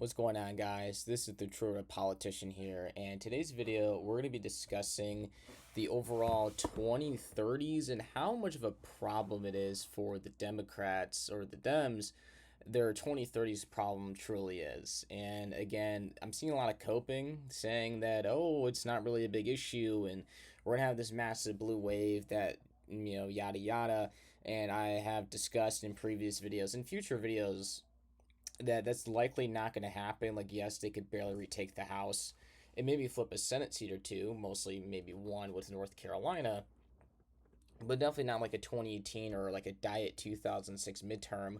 What's going on, guys? This is the True Politician here, and today's video we're going to be discussing the overall 2030s and how much of a problem it is for the Democrats or the Dems. Their 2030s problem truly is. And again, I'm seeing a lot of coping saying that, oh, it's not really a big issue, and we're going to have this massive blue wave that, yada yada. And I have discussed in previous videos and future videos that's likely not going to happen. Like, yes, they could barely retake the House and maybe flip a Senate seat or two, mostly maybe one with North Carolina, but definitely not like a 2018 or like a Diet 2006 midterm.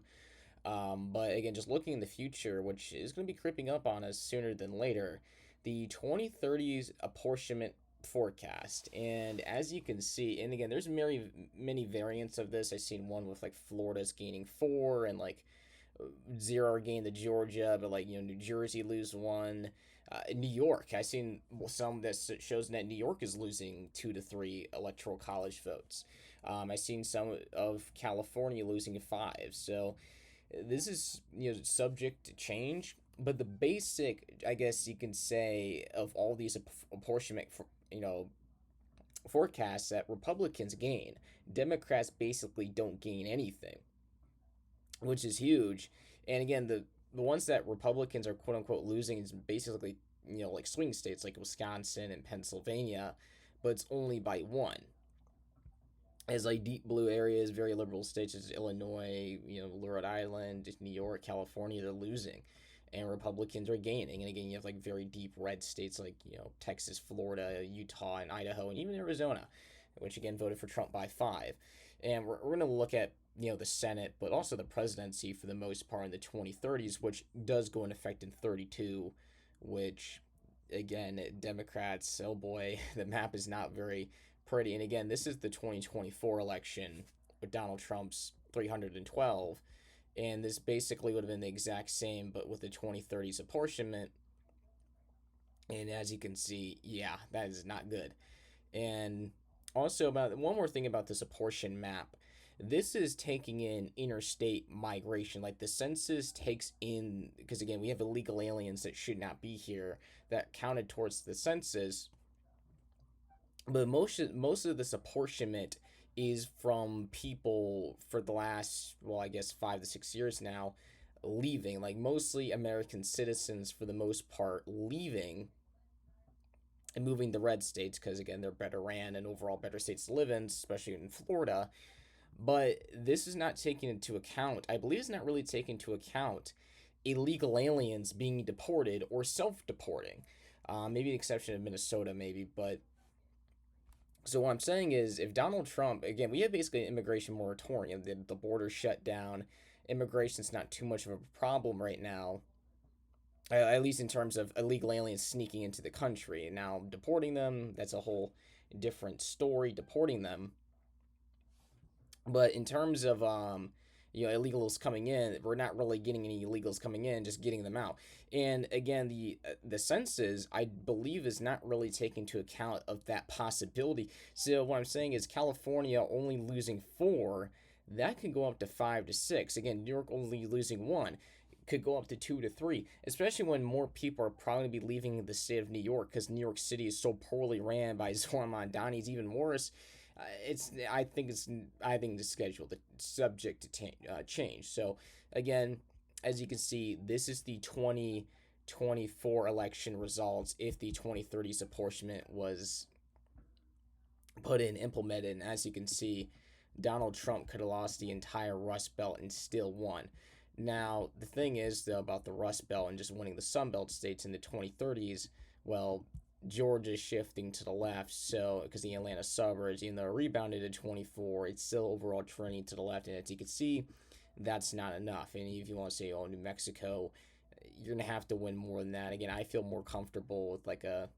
But again, just looking in the future, which is going to be creeping up on us sooner than later, the 2030s apportionment forecast. And as you can see, and again, there's many variants of this. I've seen one with like Florida's gaining four and like zero gain to Georgia, but like New Jersey lose one. New York, I seen some that shows that New York is losing 2 to 3 electoral college votes. I seen some of California losing five. So this is subject to change, but the basic, I guess you can say, of all these apportionment forecasts that Republicans gain, Democrats basically don't gain anything, which is huge. And again, the ones that Republicans are quote unquote losing is basically like swing states like Wisconsin and Pennsylvania, but it's only by one. As like deep blue areas, very liberal states such as Illinois, Rhode Island, New York, California, they're losing, and Republicans are gaining. And again, you have like very deep red states like Texas, Florida, Utah, and Idaho, and even Arizona, which again voted for Trump by five. And we're going to look at the Senate, but also the presidency for the most part in the 2030s, which does go in effect in 32, which again, Democrats, oh boy, the map is not very pretty. And again, this is the 2024 election with Donald Trump's 312, and this basically would have been the exact same, but with the 2030s apportionment. And as you can see, yeah, that is not good. And also, about one more thing about this apportion map, this is taking in interstate migration. Like the census takes in, because again, we have illegal aliens that should not be here that counted towards the census. But most of this apportionment is from people for the last, well, I guess 5 to 6 years now, leaving. Like mostly American citizens for the most part leaving and moving to red states because again they're better ran and overall better states to live in, especially in Florida. But this is not taking into account, I believe it's not really taking into account illegal aliens being deported or self-deporting. Maybe the exception of Minnesota, maybe. But so what I'm saying is, if Donald Trump, again, we have basically an immigration moratorium. The border shut down. Immigration's not too much of a problem right now, at least in terms of illegal aliens sneaking into the country. Now, deporting them, that's a whole different story, deporting them. But in terms of illegals coming in, we're not really getting any illegals coming in, just getting them out. And again, the census, I believe, is not really taking into account of that possibility. So what I'm saying is California only losing four, that could go up to 5 to 6. Again, New York only losing one, could go up to 2 to 3, especially when more people are probably be leaving the state of New York because New York City is so poorly ran by Zoran Mondani. It's even worse. I think the schedule the subject to change. So again, as you can see, this is the 2024 election results if the 2030s apportionment was put in, implemented. And as you can see, Donald Trump could have lost the entire Rust Belt and still won. Now, the thing is, though, about the Rust Belt and just winning the Sun Belt states in the 2030s, well, Georgia's shifting to the left, so because the Atlanta suburbs, even though it rebounded to 24, it's still overall trending to the left. And as you can see, that's not enough. And if you want to say, oh, New Mexico, you're going to have to win more than that. Again, I feel more comfortable with like a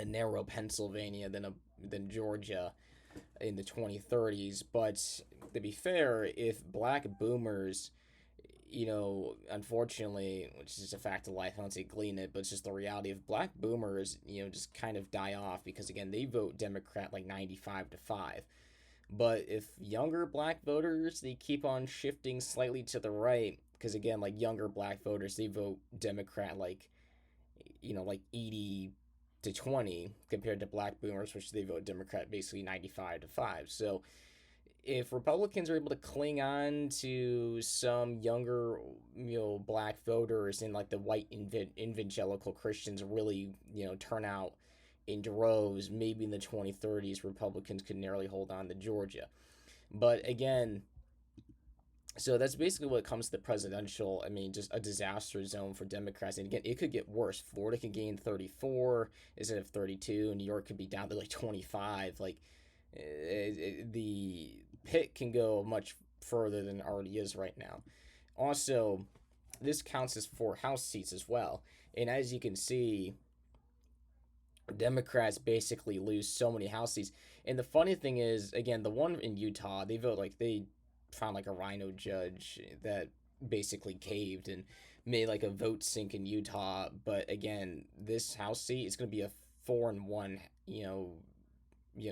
narrow Pennsylvania than Georgia in the 2030s. But to be fair, if black boomers, unfortunately, which is a fact of life, I don't say glean it, but it's just the reality of black boomers, just kind of die off because, again, they vote Democrat like 95 to 5. But if younger black voters, they keep on shifting slightly to the right, because again, like younger black voters, they vote Democrat like like 80 to 20 compared to black boomers, which they vote Democrat basically 95 to 5. So if Republicans are able to cling on to some younger, black voters and like the white evangelical Christians really, turn out in droves, maybe in the 2030s, Republicans could narrowly hold on to Georgia. But again, so that's basically what comes to the presidential. I mean, just a disaster zone for Democrats. And again, it could get worse. Florida could gain 34 instead of 32. New York could be down to like 25. Like, the pit can go much further than it already is right now. Also, this counts as 4 House seats as well. And as you can see, Democrats basically lose so many House seats. And the funny thing is, again, the one in Utah, they found like a rhino judge that basically caved and made like a vote sink in Utah. But again, this House seat is going to be a 4-1,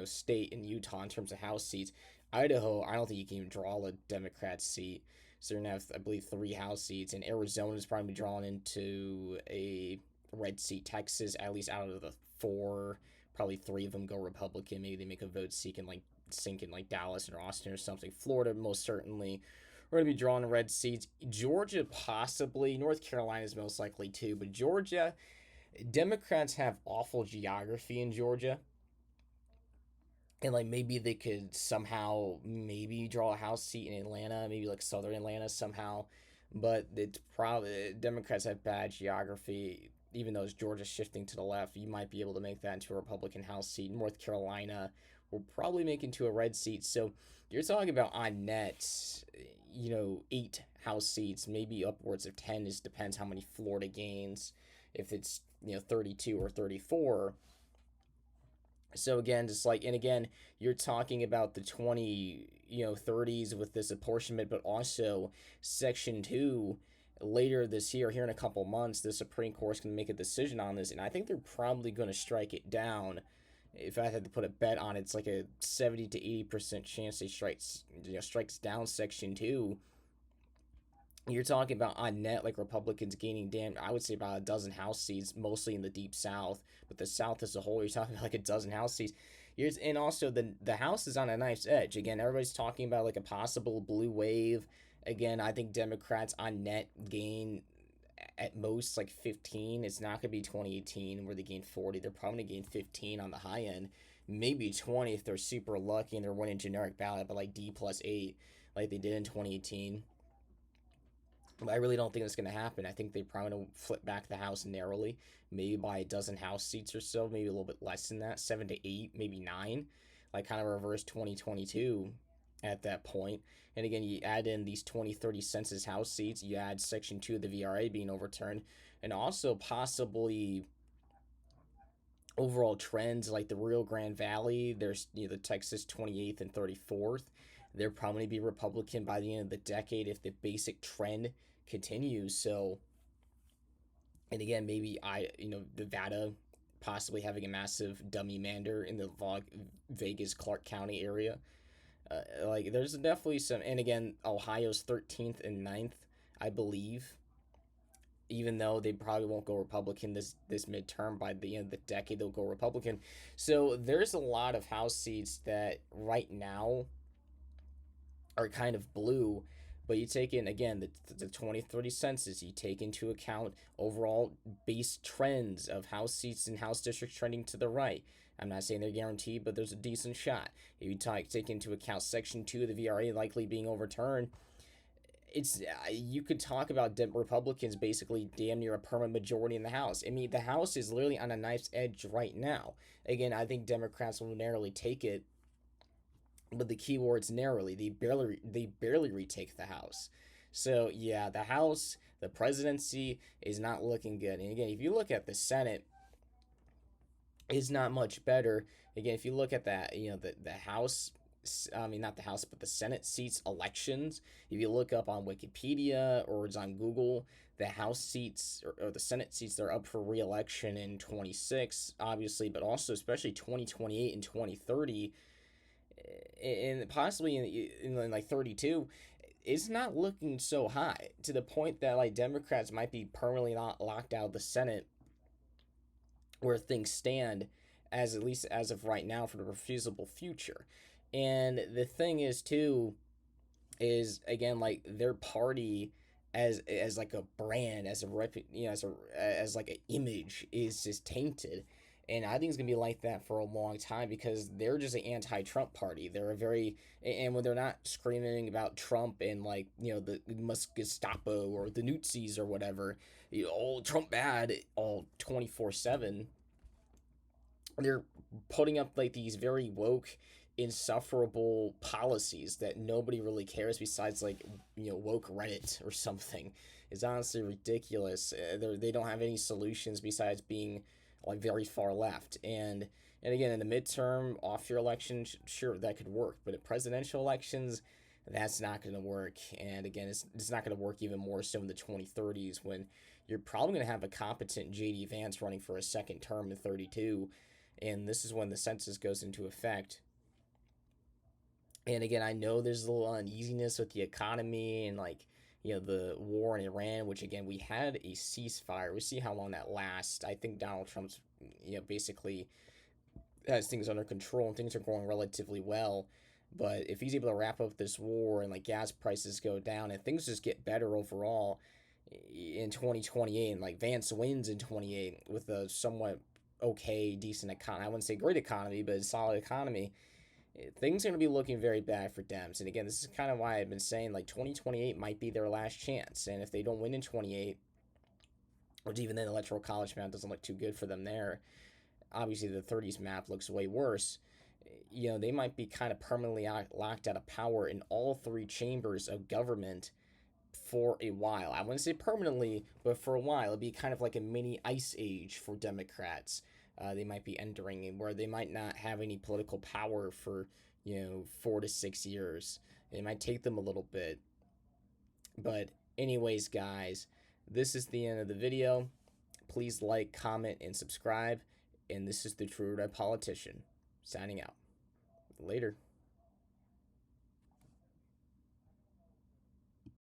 state in Utah in terms of House seats. Idaho, I don't think you can even draw a Democrat seat. So you're gonna have, I believe, 3 House seats, and Arizona is probably drawn into a red seat. Texas, at least out of the 4, probably 3 of them go Republican. Maybe they make a vote sink in like Dallas or Austin or something. Florida, most certainly, we're gonna be drawing red seats. Georgia, possibly. North Carolina is most likely too, but Georgia, Democrats have awful geography in Georgia, and like maybe they could somehow maybe draw a House seat in Atlanta, maybe like southern Atlanta somehow. But it's probably Democrats have bad geography. Even though Georgia's shifting to the left, you might be able to make that into a Republican House seat. North Carolina will probably make into a red seat. So you're talking about on net, 8 House seats, maybe upwards of 10. Just depends how many Florida gains. If it's 32 or 34, so again, just like, and again, you're talking about the 30s with this apportionment, but also Section 2 later this year, here in a couple months, the Supreme Court's going to make a decision on this, and I think they're probably going to strike it down. If I had to put a bet on it, it's like a 70 to 80% chance they strikes down Section 2. You're talking about on net, like Republicans gaining, I would say about a dozen House seats, mostly in the deep South. But the South as a whole, you're talking about like a dozen House seats. And also the House is on a knife's edge. Again, everybody's talking about like a possible blue wave. Again, I think Democrats on net gain at most like 15. It's not going to be 2018 where they gain 40. They're probably going to gain 15 on the high end. Maybe 20 if they're super lucky and they're winning generic ballot, but like D+8 like they did in 2018. But I really don't think that's going to happen. I think they're probably going to flip back the House narrowly, maybe by a dozen House seats or so, maybe a little bit less than that, 7 to 8, maybe 9, like kind of reverse 2022 at that point. And again, you add in these 2030 census House seats, you add Section 2 of the VRA being overturned, and also possibly overall trends like the Rio Grande Valley. There's the Texas 28th and 34th. They're probably going to be Republican by the end of the decade if the basic trend continues. So, and again, maybe Nevada possibly having a massive dummy mander in the Vegas Clark County area. Like there's definitely some, and again, Ohio's 13th and 9th, I believe. Even though they probably won't go Republican this midterm, by the end of the decade they'll go Republican. So there's a lot of House seats that right now are kind of blue, but you take in again the 2030 census, you take into account overall base trends of House seats and House districts trending to the right. I'm not saying they're guaranteed, but there's a decent shot. If you take into account Section 2 of the VRA likely being overturned, it's you could talk about Republicans basically damn near a permanent majority in the House. I mean, the House is literally on a knife's edge right now. Again, I think Democrats will narrowly take it, but the key word's narrowly. They barely retake the House. So yeah, the House, the presidency is not looking good. And again, if you look at the Senate, is not much better. Again, if you look at that, the House, I mean, not the House, but the Senate seats elections, if you look up on Wikipedia or it's on Google, the House seats or the Senate seats, they're up for re-election in 26, obviously, but also especially 2028 and 2030, and possibly in like 32. it's not looking so high to the point that like Democrats might be permanently not locked out of the Senate where things stand, as at least as of right now, for the foreseeable future. And the thing is too, is again like their party as like a brand, as a as like an image is just tainted. And I think it's gonna be like that for a long time because they're just an anti-Trump party. They're a very, and when they're not screaming about Trump and like the Musk Gestapo or the Nazis or whatever, all Trump bad all 24/7, they're putting up like these very woke, insufferable policies that nobody really cares besides like woke Reddit or something. Is honestly ridiculous. They don't have any solutions besides being like very far left. And again, in the midterm off year election, sure that could work, but at presidential elections, that's not going to work. And again, it's not going to work even more so in the 2030s when you're probably going to have a competent JD Vance running for a second term in 32, and this is when the census goes into effect. And again, I know there's a little uneasiness with the economy and like the war in Iran, which again we had a ceasefire. We see how long that lasts. I think Donald Trump's basically has things under control and things are going relatively well. But if he's able to wrap up this war and like gas prices go down and things just get better overall in 2028, and like Vance wins in 28 with a somewhat okay, decent economy. I wouldn't say great economy, but a solid economy. Things are going to be looking very bad for Dems. And again, this is kind of why I've been saying like 2028 might be their last chance. And if they don't win in 28, which even then, the electoral college map doesn't look too good for them there. Obviously, the 30s map looks way worse. They might be kind of permanently locked out of power in all three chambers of government for a while. I wouldn't say permanently, but for a while. It'd be kind of like a mini ice age for Democrats. They might be entering, where they might not have any political power for 4 to 6 years. It might take them a little bit. But anyways, guys, this is the end of the video. Please like, comment, and subscribe. And this is the True Red Politician signing out. Later.